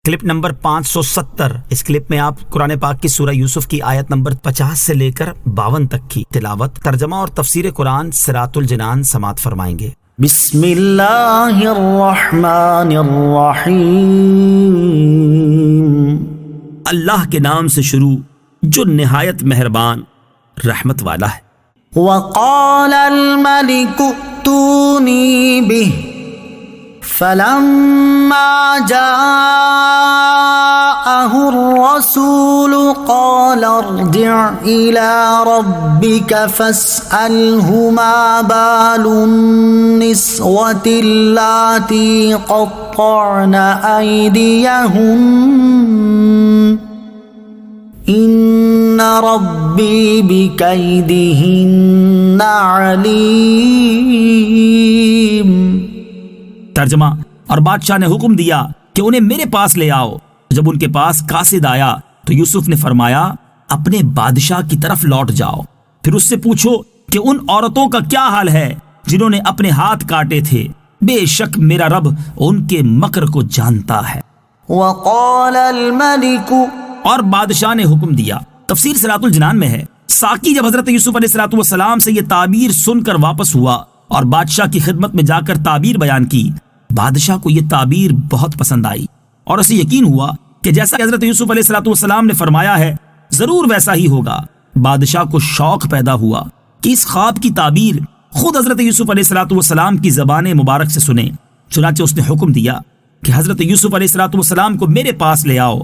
Clip number 570۔ اس clip میں آپ قرآن پاک کی سورہ یوسف کی آیت نمبر 50 سے لے کر 52 تک کی تلاوت، ترجمہ اور تفسیر قرآن صراط الجنان سماعت فرمائیں گے۔ بسم اللہ الرحمن الرحیم۔ اللہ کے نام سے شروع جو نہایت مہربان رحمت والا ہے۔ وقال الملك ائتوني به فلما جاءه الرسول قال ارجع إلى ربك فاسأله ما بال النسوة اللاتي قطعن أيديهن إن ربي بكيدهن عليم۔ ترجمہ، اور بادشاہ نے حکم دیا کہ انہیں میرے پاس لے آؤ۔ جب ان کے پاس قاصد آیا تو یوسف نے فرمایا اپنے بادشاہ کی طرف لوٹ جاؤ، پھر اس سے پوچھو کہ ان عورتوں کا کیا حال ہے جنہوں نے اپنے ہاتھ کاٹے تھے، بے شک میرا رب ان کے مکر کو جانتا ہے۔ وقال الملك، اور بادشاہ نے حکم دیا۔ تفسیر صراط الجنان میں ہے، ساقی جب حضرت یوسف علیہ السلام سے یہ تعبیر سن کر واپس ہوا اور بادشاہ کی خدمت میں جا کر تعبیر بیان کی، بادشاہ کو یہ تعبیر بہت پسند آئی اور اسے یقین ہوا کہ جیسا کہ حضرت یوسف علیہ السلام نے فرمایا ہے ضرور ویسا ہی ہوگا۔ بادشاہ کو شوق پیدا ہوا کہ اس خواب کی تعبیر خود حضرت یوسف علیہ السلام کی زبان مبارک سے سنیں۔ چنانچہ اس نے حکم دیا کہ حضرت یوسف علیہ السلام کو میرے پاس لے آؤ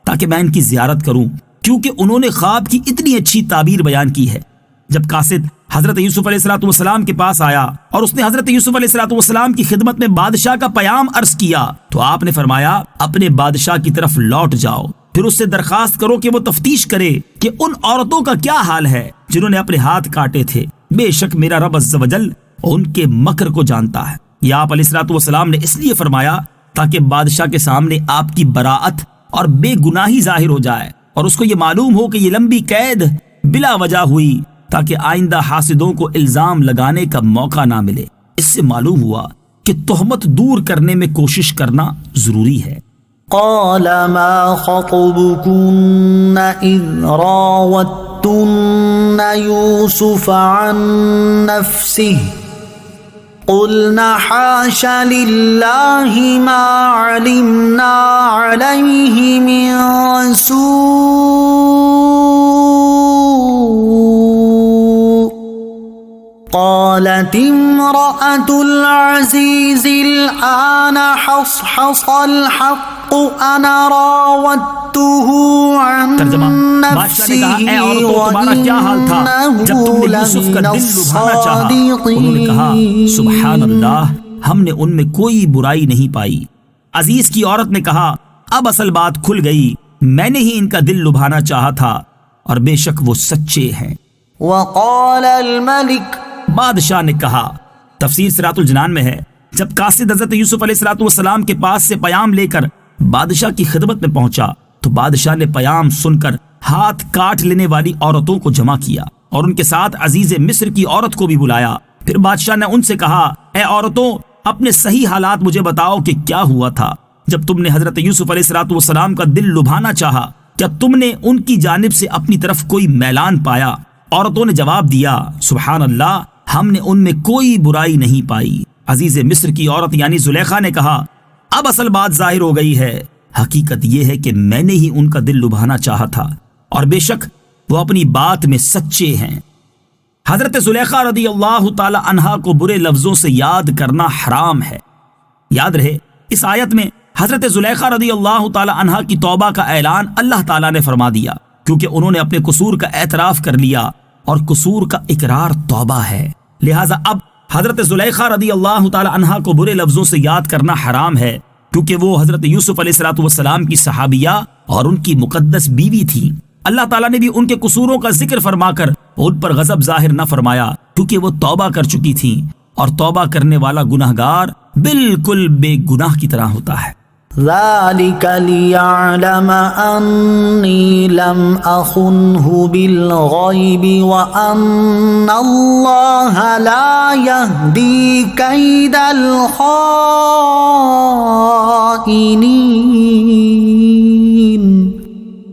تاکہ میں ان کی زیارت کروں، کیونکہ انہوں نے خواب کی اتنی اچھی تعبیر بیان کی ہے۔ جب قاصد حضرت یوسف علیہ السلام کے پاس آیا اور اس نے حضرت یوسف علیہ السلام کی خدمت میں بادشاہ کا پیام عرض کیا تو آپ نے فرمایا اپنے بادشاہ کی طرف لوٹ جاؤ، پھر اس سے درخواست کرو کہ وہ تفتیش کرے کہ ان عورتوں کا کیا حال ہے جنہوں نے اپنے ہاتھ کاٹے تھے، بے شک میرا رب عز و جل ان کے مکر کو جانتا ہے۔ یہ آپ علیہ السلام نے اس لیے فرمایا تاکہ بادشاہ کے سامنے آپ کی براءت اور بے گناہی ظاہر ہو جائے اور اس کو یہ معلوم ہو کہ یہ لمبی قید بلا وجہ ہوئی، تاکہ آئندہ حاسدوں کو الزام لگانے کا موقع نہ ملے۔ اس سے معلوم ہوا کہ تہمت دور کرنے میں کوشش کرنا ضروری ہے۔ قال ما خطبكن إذ راوتن يوسف عن نفسه قلنا حاش لله ما علمنا عليه من سوء قالت امرأة العزيز الآن حصحص الحق أنا راودته عن نفسه وإنه لمن الصادقين۔ انہوں نے کہا سبحان اللہ، ہم نے ان میں کوئی برائی نہیں پائی۔ عزیز کی عورت نے کہا اب اصل بات کھل گئی، میں نے ہی ان کا دل لبھانا چاہا تھا اور بے شک وہ سچے ہیں۔ وقال الملك، بادشاہ نے کہا۔ تفسیر صراط الجنان میں ہے، جب قاصد حضرت یوسف علیہ السلام کے پاس سے پیام لے کر بادشاہ کی خدمت میں پہنچا تو بادشاہ نے پیام سن کر ہاتھ کاٹ لینے والی عورتوں کو جمع کیا اور ان کے ساتھ عزیز مصر کی عورت کو بھی بلایا۔ پھر بادشاہ نے ان سے کہا اے عورتوں، اپنے صحیح حالات مجھے بتاؤ کہ کیا ہوا تھا جب تم نے حضرت یوسف علیہ السلام کا دل لبھانا چاہا، کیا تم نے ان کی جانب سے اپنی طرف کوئی میلان پایا؟ عورتوں نے جواب دیا سبحان اللہ، ہم نے ان میں کوئی برائی نہیں پائی۔ عزیز مصر کی عورت یعنی زلیخا نے کہا اب اصل بات ظاہر ہو گئی ہے، حقیقت یہ ہے کہ میں نے ہی ان کا دل لبھانا چاہا تھا اور بے شک وہ اپنی بات میں سچے ہیں۔ حضرت زلیخا رضی اللہ تعالی عنہا کو برے لفظوں سے یاد کرنا حرام ہے۔ یاد رہے اس آیت میں حضرت زلیخا رضی اللہ تعالی عنہا کی توبہ کا اعلان اللہ تعالیٰ نے فرما دیا، کیونکہ انہوں نے اپنے قصور کا اعتراف کر لیا اور قصور کا اقرار توبہ ہے۔ لہٰذا اب حضرت زلیخا رضی اللہ تعالی عنہا کو برے لفظوں سے یاد کرنا حرام ہے، کیونکہ وہ حضرت یوسف علیہ السلام کی صحابیہ اور ان کی مقدس بیوی تھی۔ اللہ تعالیٰ نے بھی ان کے قصوروں کا ذکر فرما کر ان پر غضب ظاہر نہ فرمایا، کیونکہ وہ توبہ کر چکی تھیں اور توبہ کرنے والا گناہگار بالکل بے گناہ کی طرح ہوتا ہے۔ ذلك ليعلم أني لم أخنه بالغيب وأن الله لا يهدي كيد الخائنين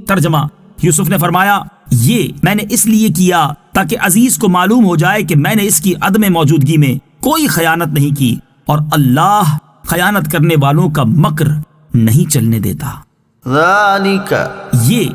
ترجمہ، یوسف نے فرمایا یہ میں نے اس لیے کیا تاکہ عزیز کو معلوم ہو جائے کہ میں نے اس کی عدم موجودگی میں کوئی خیانت نہیں کی، اور اللہ خیانت کرنے والوں کا مکر نہیں چلنے دیتا۔ ذالک، یہ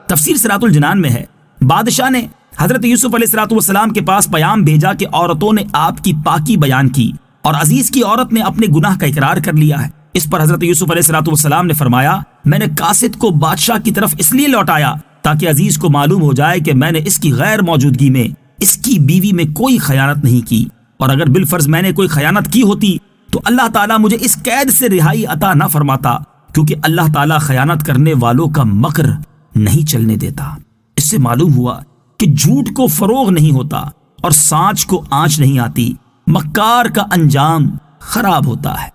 تفسیر صراط الجنان میں ہے۔ بادشاہ نے حضرت یوسف علیہ السلام کے پاس پیام بھیجا کہ عورتوں نے آپ کی پاکی بیان کی اور عزیز کی عورت نے اپنے گناہ کا اقرار کر لیا ہے۔ اس پر حضرت یوسف علیہ السلام نے فرمایا میں نے قاصد کو بادشاہ کی طرف اس لیے لوٹایا تاکہ عزیز کو معلوم ہو جائے کہ میں نے اس کی غیر موجودگی میں اس کی بیوی میں کوئی خیانت نہیں کی، اور اگر بالفرض میں نے کوئی خیانت کی ہوتی تو اللہ تعالیٰ مجھے اس قید سے رہائی عطا نہ فرماتا، کیونکہ اللہ تعالیٰ خیانت کرنے والوں کا مکر نہیں چلنے دیتا۔ اس سے معلوم ہوا کہ جھوٹ کو فروغ نہیں ہوتا اور سانچ کو آنچ نہیں آتی، مکار کا انجام خراب ہوتا ہے۔